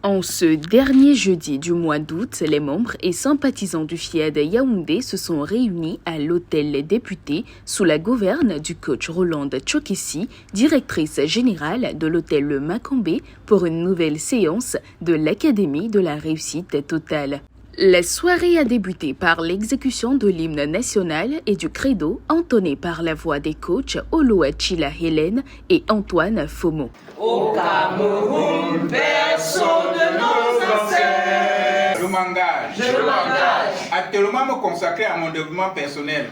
En ce dernier jeudi du mois d'août, les membres et sympathisants du FIAD Yaoundé se sont réunis à l'hôtel Les Députés sous la gouverne du coach Rolande Tchokessi, directrice générale de l'hôtel Le Macambé, pour une nouvelle séance de l'Académie de la réussite totale. La soirée a débuté par l'exécution de l'hymne national et du credo entonné par la voix des coachs Oloachila Hélène et Antoine Fomo. Au Cameroun, personne de nos ancêtres. Je m'engage actuellement me consacrer à mon développement personnel.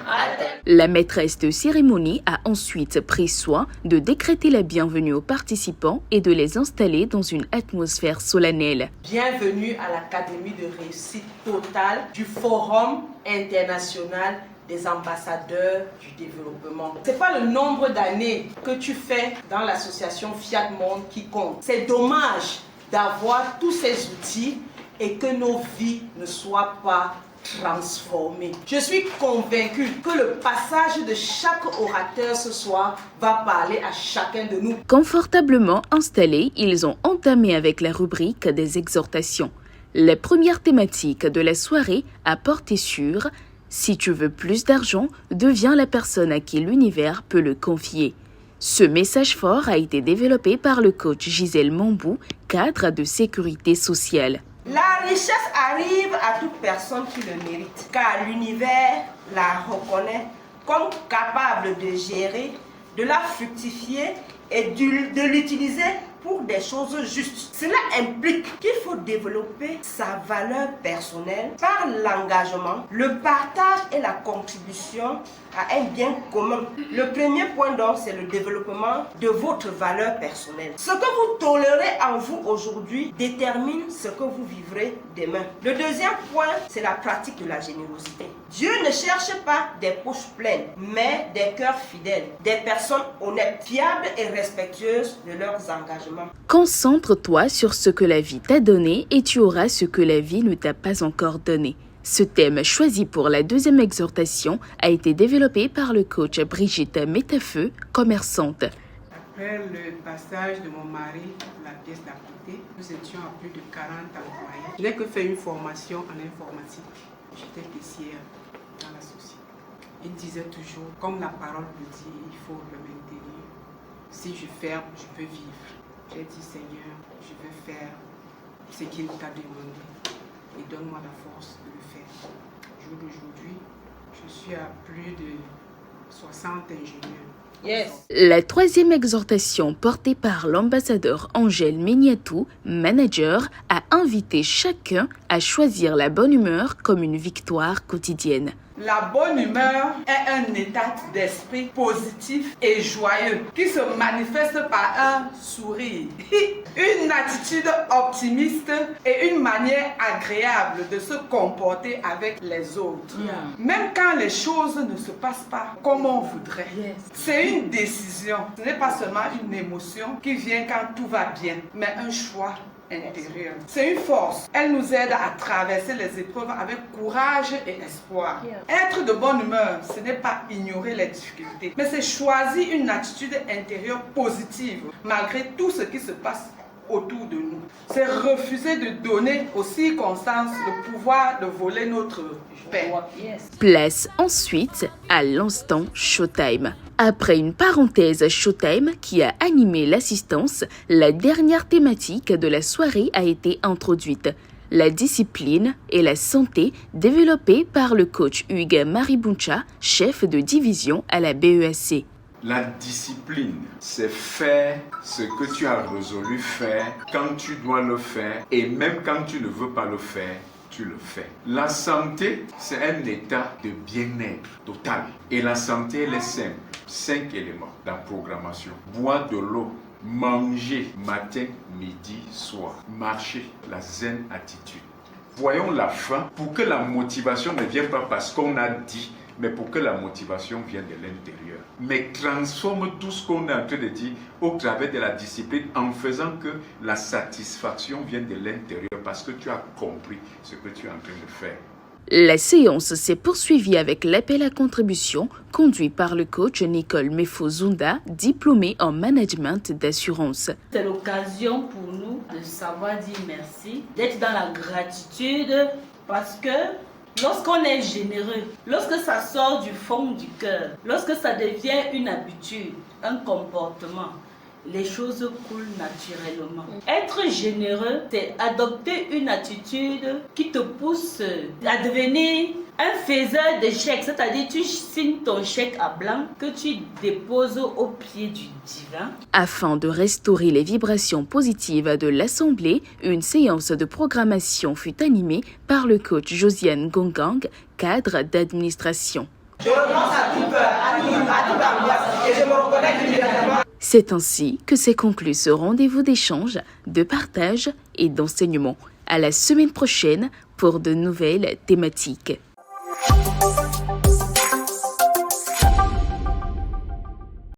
La maîtresse de cérémonie a ensuite pris soin de décréter la bienvenue aux participants et de les installer dans une atmosphère solennelle. Bienvenue à l'Académie de réussite totale du Forum international des ambassadeurs du développement. C'est pas le nombre d'années que tu fais dans l'association Fiat Monde qui compte. C'est dommage d'avoir tous ces outils et que nos vies ne soient pas transformées. Je suis convaincue que le passage de chaque orateur ce soir va parler à chacun de nous. Confortablement installés, ils ont entamé avec la rubrique des exhortations. La première thématique de la soirée a porté sur « Si tu veux plus d'argent, deviens la personne à qui l'univers peut le confier ». Ce message fort a été développé par le coach Gisèle Mambou, cadre de sécurité sociale. La richesse arrive à toute personne qui le mérite, car l'univers la reconnaît comme capable de gérer, de la fructifier et de l'utiliser pour des choses justes. Cela implique qu'il faut développer sa valeur personnelle par l'engagement, le partage et la contribution à un bien commun. Le premier point donc, c'est le développement de votre valeur personnelle. Ce que vous tolérez en vous aujourd'hui détermine ce que vous vivrez demain. Le deuxième point, c'est la pratique de la générosité. Dieu ne cherche pas des poches pleines, mais des cœurs fidèles, des personnes honnêtes, fiables et respectueuses de leurs engagements. Concentre-toi sur ce que la vie t'a donné et tu auras ce que la vie ne t'a pas encore donné. Ce thème choisi pour la deuxième exhortation a été développé par le coach Brigitte Métafeu, commerçante. Après le passage de mon mari pour la pièce d'à côté, nous étions à plus de 40 employés. Je n'ai que fait une formation en informatique. J'étais caissière dans la société. Il disait toujours, comme la parole le dit, il faut le maintenir. Si je ferme, je peux vivre. J'ai dit, Seigneur, je veux faire ce qu'il t'a demandé et donne-moi la force de le faire. Au jour d'aujourd'hui, je suis à plus de 60 ingénieurs. Yes. La troisième exhortation portée par l'ambassadeur Angèle Meniatou, manager, a invité chacun à choisir la bonne humeur comme une victoire quotidienne. La bonne humeur est un état d'esprit positif et joyeux qui se manifeste par un sourire, une attitude optimiste et une manière agréable de se comporter avec les autres. Même quand les choses ne se passent pas comme on voudrait. C'est une décision. Ce n'est pas seulement une émotion qui vient quand tout va bien, mais un choix intérieur. C'est une force. Elle nous aide à traverser les épreuves avec courage et espoir. Être de bonne humeur, ce n'est pas ignorer les difficultés, mais c'est choisir une attitude intérieure positive malgré tout ce qui se passe autour de nous. C'est refuser de donner aux circonstances le pouvoir de voler notre paix. Place ensuite à l'instant Showtime. Après une parenthèse Showtime qui a animé l'assistance, la dernière thématique de la soirée a été introduite. La discipline et la santé développée par le coach Hugues Maribuncha, chef de division à la BESC. La discipline, c'est faire ce que tu as résolu faire quand tu dois le faire et même quand tu ne veux pas le faire, tu le fais. La santé, c'est un état de bien-être total. Et la santé, elle est simple. 5 éléments dans la programmation. Boire de l'eau, manger matin, midi, soir. Marcher, la zen attitude. Voyons la fin pour que la motivation ne vienne pas parce qu'on a dit, mais pour que la motivation vienne de l'intérieur. Mais transforme tout ce qu'on est en train de dire au travers de la discipline en faisant que la satisfaction vienne de l'intérieur parce que tu as compris ce que tu es en train de faire. La séance s'est poursuivie avec l'appel à contribution conduit par le coach Nicole Mefo-Zunda, diplômée en management d'assurance. C'est l'occasion pour nous de savoir dire merci, d'être dans la gratitude, parce que lorsqu'on est généreux, lorsque ça sort du fond du cœur, lorsque ça devient une habitude, un comportement, les choses coulent naturellement. Être généreux, c'est adopter une attitude qui te pousse à devenir un faiseur de chèques, c'est-à-dire tu signes ton chèque à blanc que tu déposes au pied du divin. Afin de restaurer les vibrations positives de l'Assemblée, une séance de programmation fut animée par le coach Josiane Gongang, cadre d'administration. Je renonce à toute peur, à toute angoisse et je me reconnecte immédiatement. C'est ainsi que s'est conclu ce rendez-vous d'échange, de partage et d'enseignement. À la semaine prochaine pour de nouvelles thématiques.